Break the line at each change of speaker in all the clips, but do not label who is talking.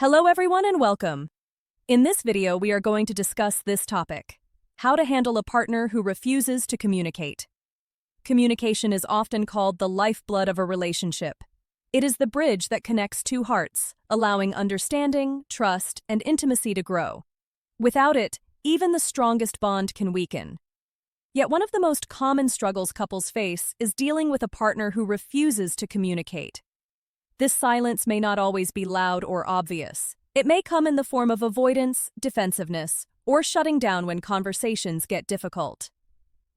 Hello everyone and welcome. In this video, we are going to discuss this topic: how to handle a partner who refuses to communicate. Communication is often called the lifeblood of a relationship. It is the bridge that connects two hearts, allowing understanding, trust, and intimacy to grow. Without it, even the strongest bond can weaken. Yet one of the most common struggles couples face is dealing with a partner who refuses to communicate. This silence may not always be loud or obvious. It may come in the form of avoidance, defensiveness, or shutting down when conversations get difficult.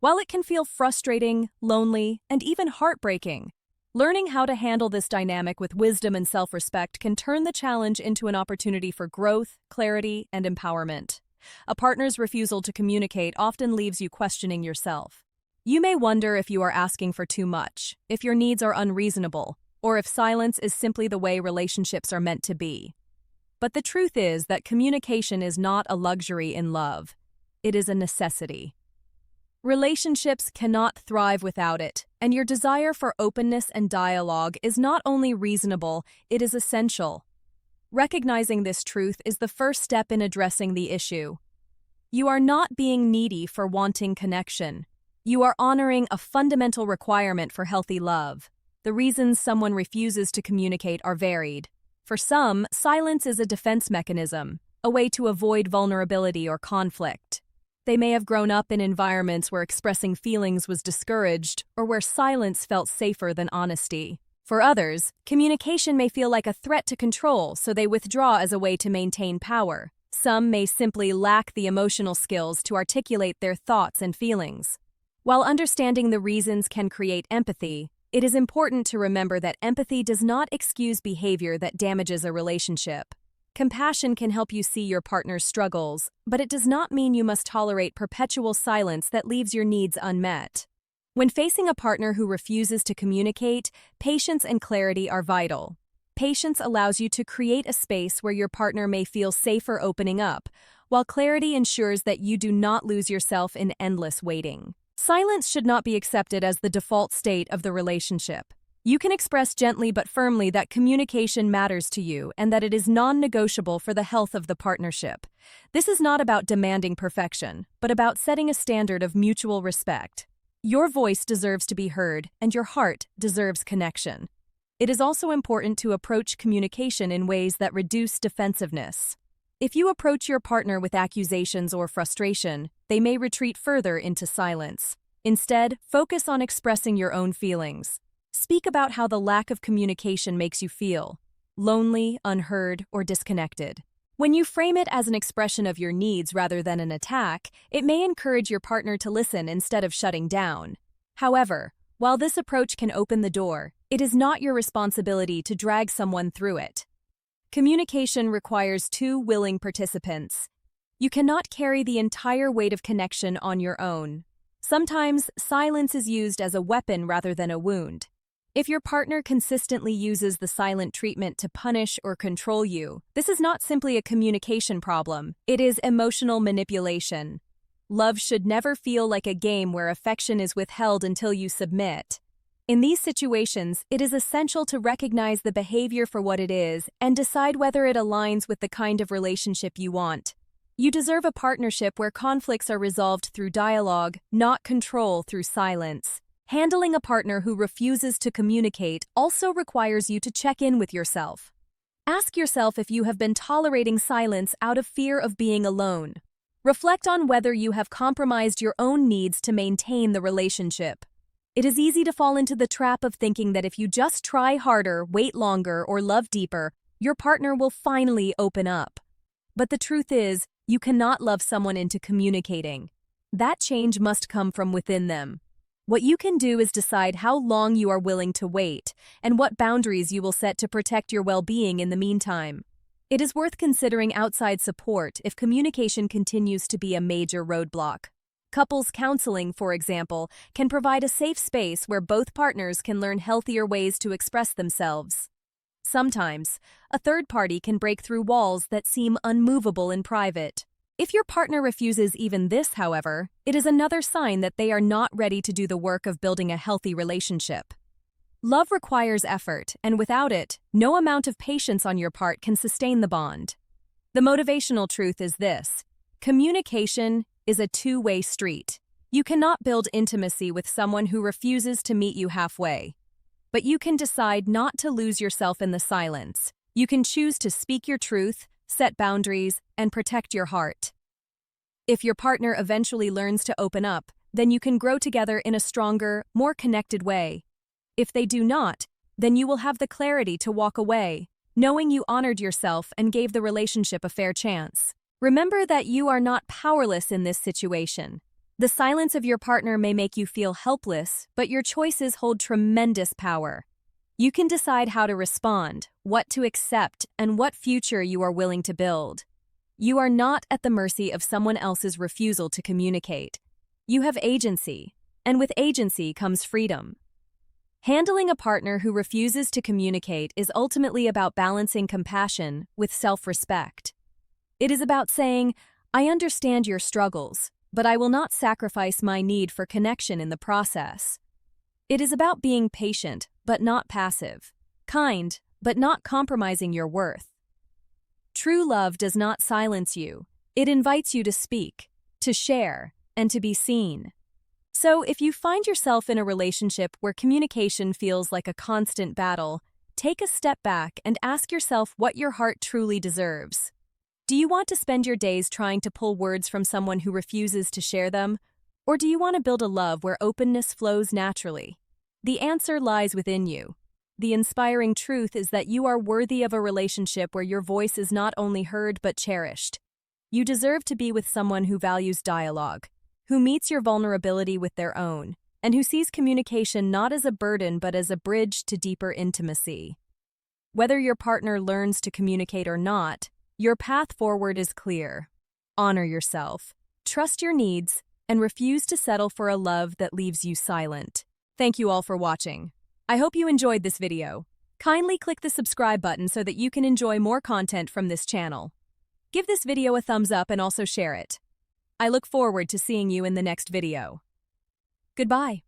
While it can feel frustrating, lonely, and even heartbreaking, learning how to handle this dynamic with wisdom and self-respect can turn the challenge into an opportunity for growth, clarity, and empowerment. A partner's refusal to communicate often leaves you questioning yourself. You may wonder if you are asking for too much, if your needs are unreasonable, or if silence is simply the way relationships are meant to be. But the truth is that communication is not a luxury in love. It is a necessity. Relationships cannot thrive without it, and your desire for openness and dialogue is not only reasonable, it is essential. Recognizing this truth is the first step in addressing the issue. You are not being needy for wanting connection. You are honoring a fundamental requirement for healthy love. The reasons someone refuses to communicate are varied. For some, silence is a defense mechanism, a way to avoid vulnerability or conflict. They may have grown up in environments where expressing feelings was discouraged or where silence felt safer than honesty. For others, communication may feel like a threat to control, so they withdraw as a way to maintain power. Some may simply lack the emotional skills to articulate their thoughts and feelings. While understanding the reasons can create empathy, it is important to remember that empathy does not excuse behavior that damages a relationship. Compassion can help you see your partner's struggles, but it does not mean you must tolerate perpetual silence that leaves your needs unmet. When facing a partner who refuses to communicate, patience and clarity are vital. Patience allows you to create a space where your partner may feel safer opening up, while clarity ensures that you do not lose yourself in endless waiting. Silence should not be accepted as the default state of the relationship. You can express gently but firmly that communication matters to you and that it is non-negotiable for the health of the partnership. This is not about demanding perfection, but about setting a standard of mutual respect. Your voice deserves to be heard, and your heart deserves connection. It is also important to approach communication in ways that reduce defensiveness. If you approach your partner with accusations or frustration, they may retreat further into silence. Instead, focus on expressing your own feelings. Speak about how the lack of communication makes you feel: lonely, unheard, or disconnected. When you frame it as an expression of your needs rather than an attack, it may encourage your partner to listen instead of shutting down. However, while this approach can open the door, it is not your responsibility to drag someone through it. Communication requires two willing participants. You cannot carry the entire weight of connection on your own. Sometimes, silence is used as a weapon rather than a wound. If your partner consistently uses the silent treatment to punish or control you, this is not simply a communication problem, it is emotional manipulation. Love should never feel like a game where affection is withheld until you submit. In these situations, it is essential to recognize the behavior for what it is and decide whether it aligns with the kind of relationship you want. You deserve a partnership where conflicts are resolved through dialogue, not control through silence. Handling a partner who refuses to communicate also requires you to check in with yourself. Ask yourself if you have been tolerating silence out of fear of being alone. Reflect on whether you have compromised your own needs to maintain the relationship. It is easy to fall into the trap of thinking that if you just try harder, wait longer, or love deeper, your partner will finally open up. But the truth is, you cannot love someone into communicating. That change must come from within them. What you can do is decide how long you are willing to wait and what boundaries you will set to protect your well-being in the meantime. It is worth considering outside support if communication continues to be a major roadblock. Couples counseling, for example, can provide a safe space where both partners can learn healthier ways to express themselves. Sometimes, a third party can break through walls that seem unmovable in private. If your partner refuses even this, however, it is another sign that they are not ready to do the work of building a healthy relationship. Love requires effort, and without it, no amount of patience on your part can sustain the bond. The motivational truth is this: communication is a two-way street. You cannot build intimacy with someone who refuses to meet you halfway. But you can decide not to lose yourself in the silence. You can choose to speak your truth, set boundaries, and protect your heart. If your partner eventually learns to open up, then you can grow together in a stronger, more connected way. If they do not, then you will have the clarity to walk away, knowing you honored yourself and gave the relationship a fair chance. Remember that you are not powerless in this situation. The silence of your partner may make you feel helpless, but your choices hold tremendous power. You can decide how to respond, what to accept, and what future you are willing to build. You are not at the mercy of someone else's refusal to communicate. You have agency, and with agency comes freedom. Handling a partner who refuses to communicate is ultimately about balancing compassion with self-respect. It is about saying, "I understand your struggles, but I will not sacrifice my need for connection in the process." It is about being patient, but not passive, kind, but not compromising your worth. True love does not silence you. It invites you to speak, to share, and to be seen. So if you find yourself in a relationship where communication feels like a constant battle, take a step back and ask yourself what your heart truly deserves. Do you want to spend your days trying to pull words from someone who refuses to share them? Or do you want to build a love where openness flows naturally? The answer lies within you. The inspiring truth is that you are worthy of a relationship where your voice is not only heard but cherished. You deserve to be with someone who values dialogue, who meets your vulnerability with their own, and who sees communication not as a burden but as a bridge to deeper intimacy. Whether your partner learns to communicate or not, your path forward is clear. Honor yourself, trust your needs, and refuse to settle for a love that leaves you silent. Thank you all for watching. I hope you enjoyed this video. Kindly click the subscribe button so that you can enjoy more content from this channel. Give this video a thumbs up and also share it. I look forward to seeing you in the next video. Goodbye.